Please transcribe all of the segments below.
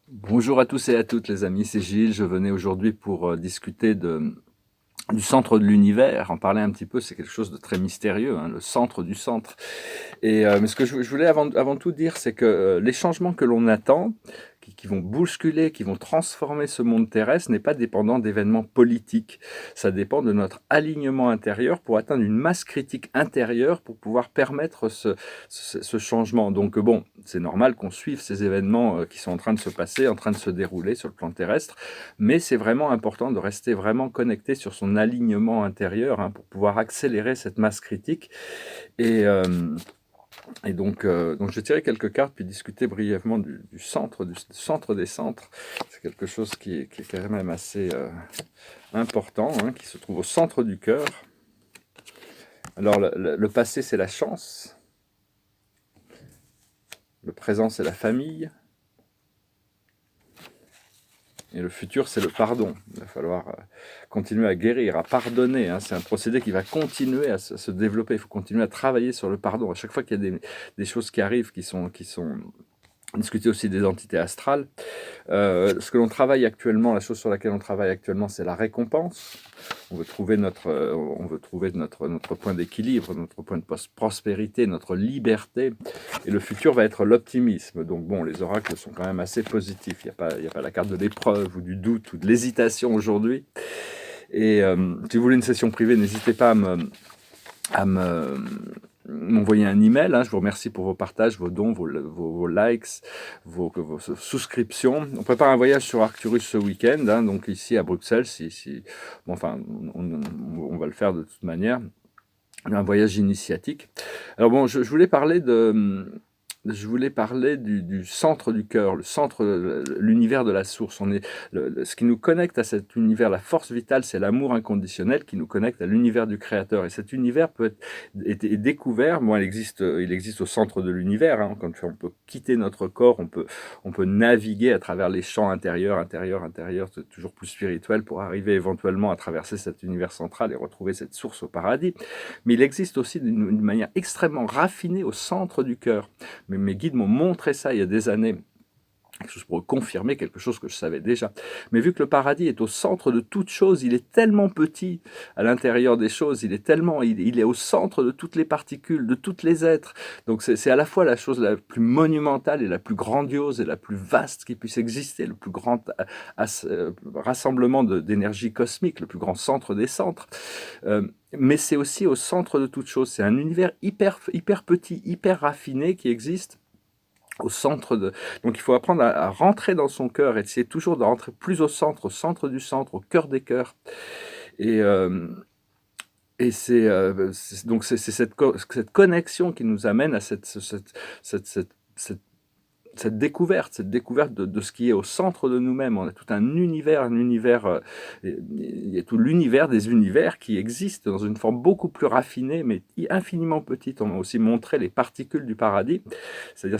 Bonjour à tous et à toutes les amis, c'est Gilles. Je venais aujourd'hui pour discuter du centre de l'univers, en parler un petit peu. C'est quelque chose de très mystérieux, hein, le centre du centre. Mais ce que je voulais avant tout dire, c'est que les changements que l'on attend, qui vont bousculer, qui vont transformer ce monde terrestre, n'est pas dépendant d'événements politiques. Ça dépend de notre alignement intérieur pour atteindre une masse critique intérieure pour pouvoir permettre ce changement. Donc bon, c'est normal qu'on suive ces événements qui sont en train de se passer, en train de se dérouler sur le plan terrestre, mais c'est vraiment important de rester vraiment connecté sur son alignement intérieur, hein, pour pouvoir accélérer cette masse critique. Et, euh, donc je vais tirer quelques cartes puis discuter brièvement du centre, du centre des centres. C'est quelque chose qui est quand même assez important, hein, qui se trouve au centre du cœur. Alors le passé, c'est la chance. Le présent, c'est la famille. Et le futur, c'est le pardon. Il va falloir continuer à guérir, à pardonner, hein. C'est un procédé qui va continuer à se développer. Il faut continuer à travailler sur le pardon. À chaque fois qu'il y a des choses qui arrivent, qui sont discuter aussi des entités astrales. Ce que l'on travaille actuellement, la chose sur laquelle on travaille actuellement, c'est la récompense. On veut trouver notre point d'équilibre, notre point de prospérité, notre liberté. Et le futur va être l'optimisme. Donc bon, les oracles sont quand même assez positifs. Il n'y a pas la carte de l'épreuve ou du doute ou de l'hésitation aujourd'hui. Et si vous voulez une session privée, n'hésitez pas à m'envoyer un email, hein. Je vous remercie pour vos partages, vos dons, vos likes, vos souscriptions. On prépare un voyage sur Arcturus ce week-end, hein, donc ici à Bruxelles. Bon, enfin, on va le faire de toute manière. Un voyage initiatique. Alors bon, je voulais parler du centre du cœur, le centre, l'univers de la source. Ce qui nous connecte à cet univers, la force vitale, c'est l'amour inconditionnel qui nous connecte à l'univers du Créateur. Et cet univers est découvert. Bon, il existe au centre de l'univers, hein. Quand on peut quitter notre corps, on peut naviguer à travers les champs intérieurs, c'est toujours plus spirituel pour arriver éventuellement à traverser cet univers central et retrouver cette source au paradis. Mais il existe aussi d'une manière extrêmement raffinée au centre du cœur. Mais mes guides m'ont montré ça il y a des années, quelque chose pour confirmer quelque chose que je savais déjà. Mais vu que le paradis est au centre de toute chose, il est tellement petit à l'intérieur des choses, il est au centre de toutes les particules, de tous les êtres. Donc c'est à la fois la chose la plus monumentale et la plus grandiose et la plus vaste qui puisse exister, le plus grand rassemblement d'énergie cosmique, le plus grand centre des centres. Mais c'est aussi au centre de toute chose. C'est un univers hyper petit, hyper raffiné qui existe au centre de... Donc il faut apprendre à rentrer dans son cœur, essayer toujours de rentrer plus au centre du centre, au cœur des cœurs. Et, euh, donc c'est cette connexion qui nous amène à cette découverte de ce qui est au centre de nous-mêmes. On a tout un univers, il y a tout l'univers des univers qui existent dans une forme beaucoup plus raffinée, mais infiniment petite. On a aussi montré les particules du paradis, c'est-à-dire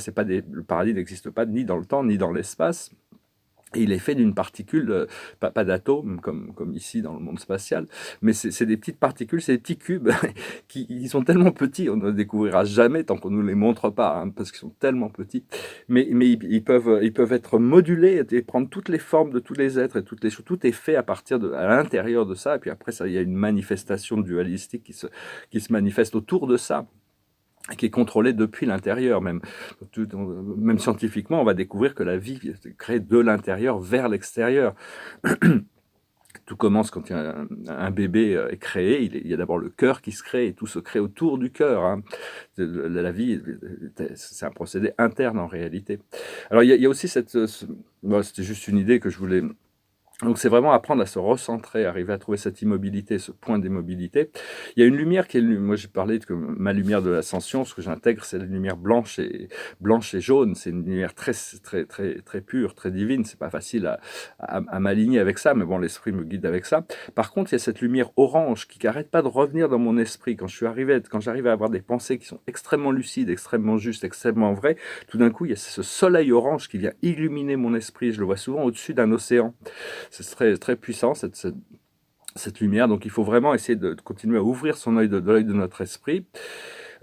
le paradis n'existe pas ni dans le temps ni dans l'espace. Et il est fait d'une particule, pas d'atome comme ici dans le monde spatial, mais c'est des petites particules, c'est des petits cubes ils sont tellement petits, on ne les découvrira jamais tant qu'on ne nous les montre pas, hein, parce qu'ils sont tellement petits. Mais ils peuvent être modulés et prendre toutes les formes de tous les êtres et toutes les choses. Tout est fait à l'intérieur de ça. Et puis après, ça, il y a une manifestation dualistique qui se manifeste autour de ça, qui est contrôlée depuis l'intérieur même. Même scientifiquement, on va découvrir que la vie est créée de l'intérieur vers l'extérieur. Tout commence quand un bébé est créé, il y a d'abord le cœur qui se crée, et tout se crée autour du cœur, hein. La vie, c'est un procédé interne en réalité. Alors il y a aussi c'était juste une idée que je voulais... Donc c'est vraiment apprendre à se recentrer, arriver à trouver cette immobilité, ce point d'immobilité. Il y a une lumière moi j'ai parlé que ma lumière de l'ascension, ce que j'intègre, c'est la lumière blanche et jaune. C'est une lumière très très très très pure, très divine. C'est pas facile à m'aligner avec ça, mais bon, l'esprit me guide avec ça. Par contre, il y a cette lumière orange qui n'arrête pas de revenir dans mon esprit. Quand j'arrive à avoir des pensées qui sont extrêmement lucides, extrêmement justes, extrêmement vraies, tout d'un coup il y a ce soleil orange qui vient illuminer mon esprit. Je le vois souvent au-dessus d'un océan. C'est très, très puissant, cette lumière. Donc il faut vraiment essayer de continuer à ouvrir son œil de l'œil de notre esprit.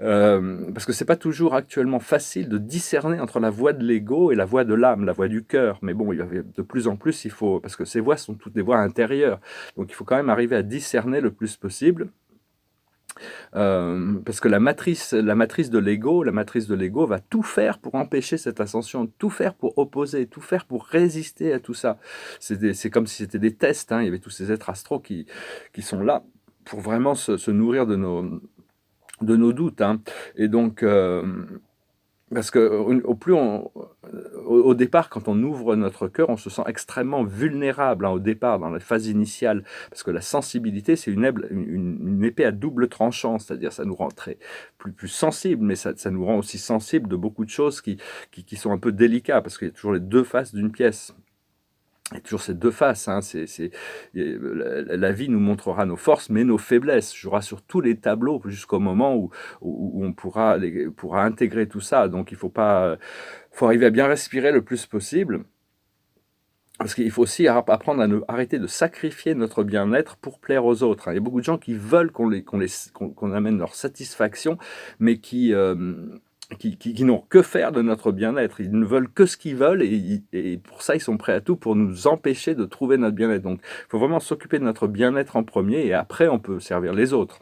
Parce que c'est pas toujours actuellement facile de discerner entre la voix de l'ego et la voix de l'âme, la voix du cœur. Mais bon, il y avait de plus en plus, il faut, parce que ces voix sont toutes des voix intérieures. Donc il faut quand même arriver à discerner le plus possible. Parce que la matrice de l'ego va tout faire pour empêcher cette ascension, tout faire pour opposer, tout faire pour résister à tout ça. C'est comme si c'était des tests, hein. Il y avait tous ces êtres astraux qui sont là pour vraiment se nourrir de nos doutes, hein. Et donc, parce que au départ, quand on ouvre notre cœur, on se sent extrêmement vulnérable, hein, au départ, dans la phase initiale, parce que la sensibilité, c'est une épée à double tranchant, c'est-à-dire ça nous rend plus sensible, mais ça nous rend aussi sensible de beaucoup de choses qui sont un peu délicates, parce qu'il y a toujours les deux faces d'une pièce. Il y a toujours ces deux faces, hein. La vie nous montrera nos forces, mais nos faiblesses, jouera sur tous les tableaux jusqu'au moment où on pourra intégrer tout ça. Donc il faut arriver à bien respirer le plus possible. Parce qu'il faut aussi apprendre à arrêter de sacrifier notre bien-être pour plaire aux autres, hein. Il y a beaucoup de gens qui veulent qu'on amène leur satisfaction, mais qui n'ont que faire de notre bien-être. Ils ne veulent que ce qu'ils veulent et pour ça, ils sont prêts à tout pour nous empêcher de trouver notre bien-être. Donc, il faut vraiment s'occuper de notre bien-être en premier et après, on peut servir les autres.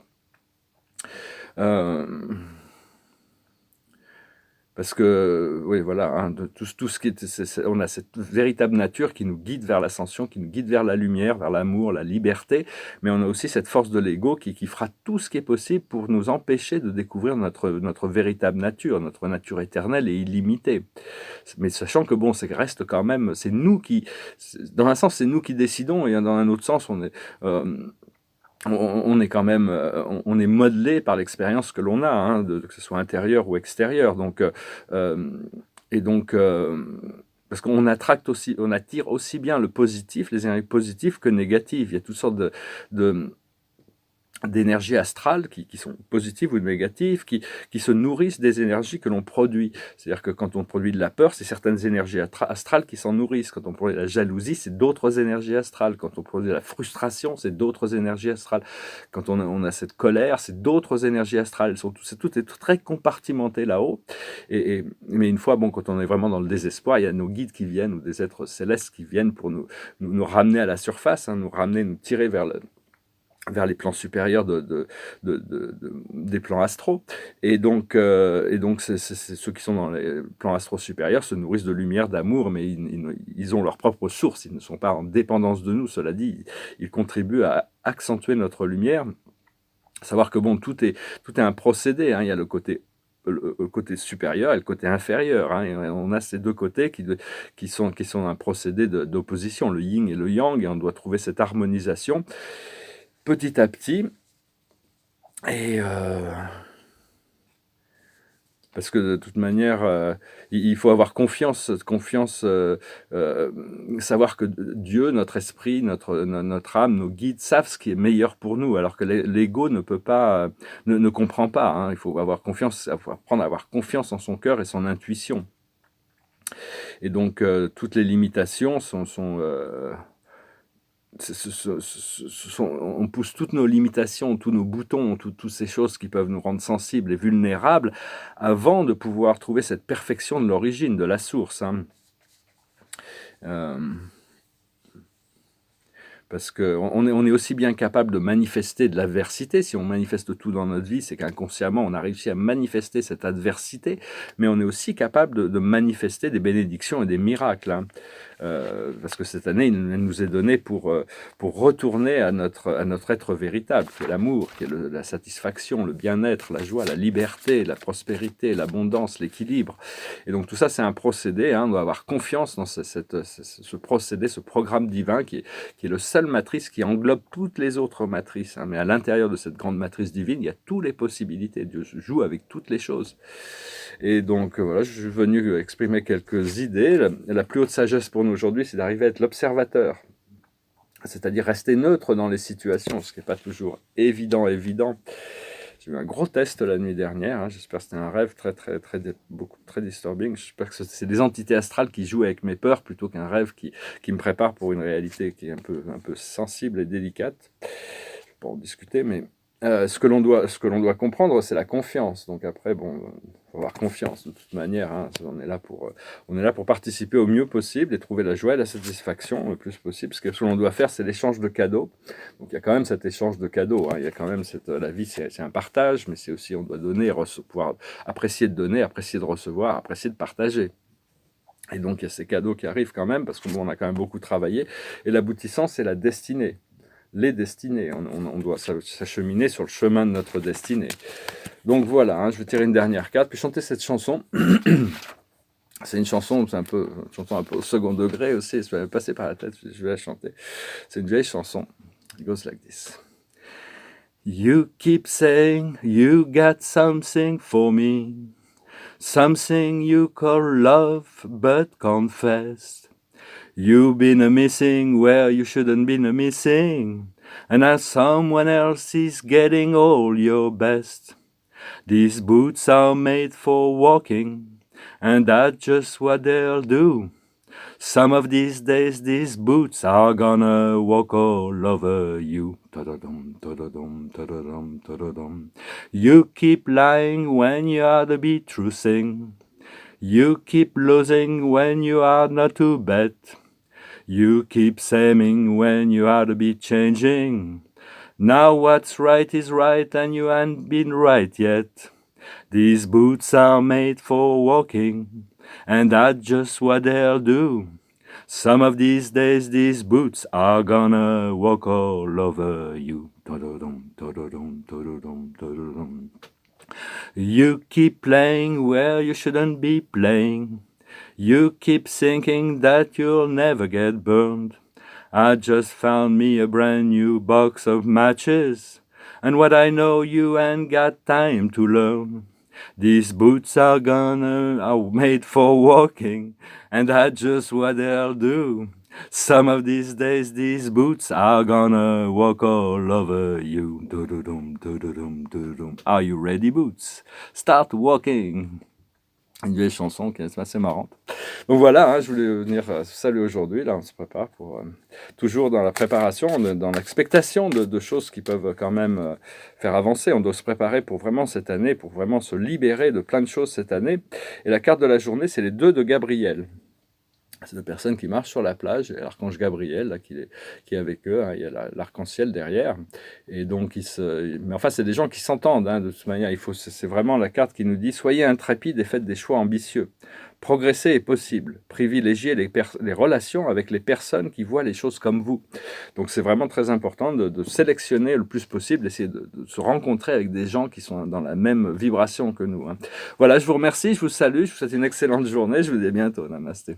Parce que, oui, voilà, hein, tout ce qui est, on a cette véritable nature qui nous guide vers l'ascension, qui nous guide vers la lumière, vers l'amour, la liberté, mais on a aussi cette force de l'ego qui fera tout ce qui est possible pour nous empêcher de découvrir notre véritable nature, notre nature éternelle et illimitée. Mais sachant que, bon, reste quand même, dans un sens, c'est nous qui décidons, et dans un autre sens, on est quand même, on est modelé par l'expérience que l'on a, hein, que ce soit intérieure ou extérieure. Donc, parce qu'on attire aussi bien le positif, les énergies positives que négatives. Il y a toutes sortes d'énergies astrales qui sont positives ou négatives, qui se nourrissent des énergies que l'on produit. C'est-à-dire que quand on produit de la peur, c'est certaines énergies astrales qui s'en nourrissent. Quand on produit de la jalousie, c'est d'autres énergies astrales. Quand on produit de la frustration, c'est d'autres énergies astrales. Quand on a cette colère, c'est d'autres énergies astrales. Tout est très compartimenté là-haut. Mais une fois, bon, quand on est vraiment dans le désespoir, il y a nos guides qui viennent, ou des êtres célestes qui viennent pour nous ramener à la surface, hein, nous tirer vers les plans supérieurs des plans astraux. Et donc c'est ceux qui sont dans les plans astraux supérieurs se nourrissent de lumière, d'amour, mais ils ont leur propre source. Ils ne sont pas en dépendance de nous. Cela dit, ils contribuent à accentuer notre lumière. Savoir que, bon, tout est un procédé, hein. Il y a le côté supérieur et le côté inférieur, hein. Et on a ces deux côtés qui sont un procédé d'opposition, le yin et le yang, et on doit trouver cette harmonisation petit à petit. Et parce que de toute manière, il faut avoir confiance, savoir que Dieu, notre esprit, notre âme, nos guides savent ce qui est meilleur pour nous, alors que l'ego ne peut pas, ne comprend pas, hein. Il faut avoir confiance, apprendre à avoir confiance en son cœur et son intuition. Et donc toutes les limitations on pousse toutes nos limitations, tous nos boutons, toutes ces choses qui peuvent nous rendre sensibles et vulnérables avant de pouvoir trouver cette perfection de l'origine, de la source, hein. Parce qu'on est aussi bien capable de manifester de l'adversité. Si on manifeste tout dans notre vie, c'est qu'inconsciemment, on a réussi à manifester cette adversité, mais on est aussi capable de manifester des bénédictions et des miracles, hein. Parce que cette année, elle nous est donnée pour retourner à notre être véritable, qui est l'amour, qui est la satisfaction, le bien-être, la joie, la liberté, la prospérité, l'abondance, l'équilibre. Et donc tout ça, c'est un procédé, hein. On doit avoir confiance dans ce procédé, ce programme divin qui est le seul matrice qui englobe toutes les autres matrices, hein. Mais à l'intérieur de cette grande matrice divine, il y a toutes les possibilités. Dieu joue avec toutes les choses. Et donc voilà, je suis venu exprimer quelques idées. La plus haute sagesse pour nous aujourd'hui, c'est d'arriver à être l'observateur, c'est-à-dire rester neutre dans les situations, ce qui n'est pas toujours évident. J'ai eu un gros test la nuit dernière, hein. J'espère que c'était un rêve très disturbing. J'espère que c'est des entités astrales qui jouent avec mes peurs plutôt qu'un rêve qui me prépare pour une réalité qui est un peu sensible et délicate. Je ne vais pas en discuter, mais Ce que l'on doit comprendre, c'est la confiance. Donc après, bon, faut avoir confiance de toute manière. Hein. On est là pour participer au mieux possible et trouver la joie et la satisfaction le plus possible. Ce que l'on doit faire, c'est l'échange de cadeaux. Donc il y a quand même cet échange de cadeaux. Hein. Il y a quand même la vie, c'est un partage, mais c'est aussi on doit donner, pouvoir apprécier de donner, apprécier de recevoir, apprécier de partager. Et donc il y a ces cadeaux qui arrivent quand même parce qu'on a quand même beaucoup travaillé. Et l'aboutissant, c'est la destinée. Les destinées. On doit s'acheminer sur le chemin de notre destinée. Donc voilà, hein, je vais tirer une dernière carte, puis chanter cette chanson. C'est une chanson, une chanson un peu au second degré aussi, ça m'est passé par la tête, je vais la chanter. C'est une vieille chanson. It goes like this. You keep saying you got something for me, something you call love, but confess. You've been a missing where you shouldn't been a missing, and now someone else is getting all your best. These boots are made for walking, and that's just what they'll do. Some of these days these boots are gonna walk all over you. Ta-da-dum, ta-da-dum, ta-da-dum, ta-da-dum. You keep lying when you ought to be truthing. You keep losing when you are not to bet. You keep saying when you ought to be changing. Now what's right is right and you ain't been right yet. These boots are made for walking, and that's just what they'll do. Some of these days these boots are gonna walk all over you. Ta-da-dum, ta-da-dum, ta-da-dum, ta-da-dum. You keep playing where you shouldn't be playing. You keep thinking that you'll never get burned. I just found me a brand new box of matches, and what I know you ain't got time to learn. These boots are made for walking, and that's just what they'll do. Some of these days these boots are gonna walk all over you. Do-do-dum, do-do-dum, do-do-dum. Are you ready, boots? Start walking. Une vieille chanson qui est assez marrante. Donc voilà, hein, je voulais venir saluer aujourd'hui. Là, on se prépare pour toujours dans la préparation, dans l'expectation de choses qui peuvent quand même faire avancer. On doit se préparer pour vraiment cette année, pour vraiment se libérer de plein de choses cette année. Et la carte de la journée, c'est les 2 de Gabriel. C'est deux personnes qui marchent sur la plage, et l'archange Gabriel là, qui est avec eux, hein, il y a l'arc-en-ciel derrière, et donc mais enfin c'est des gens qui s'entendent, hein, de toute manière, c'est vraiment la carte qui nous dit « Soyez intrépides et faites des choix ambitieux. Progresser est possible. Privilégiez les relations avec les personnes qui voient les choses comme vous. » Donc c'est vraiment très important de sélectionner le plus possible, essayer de se rencontrer avec des gens qui sont dans la même vibration que nous. Hein. Voilà, je vous remercie, je vous salue, je vous souhaite une excellente journée, je vous dis à bientôt. Namasté.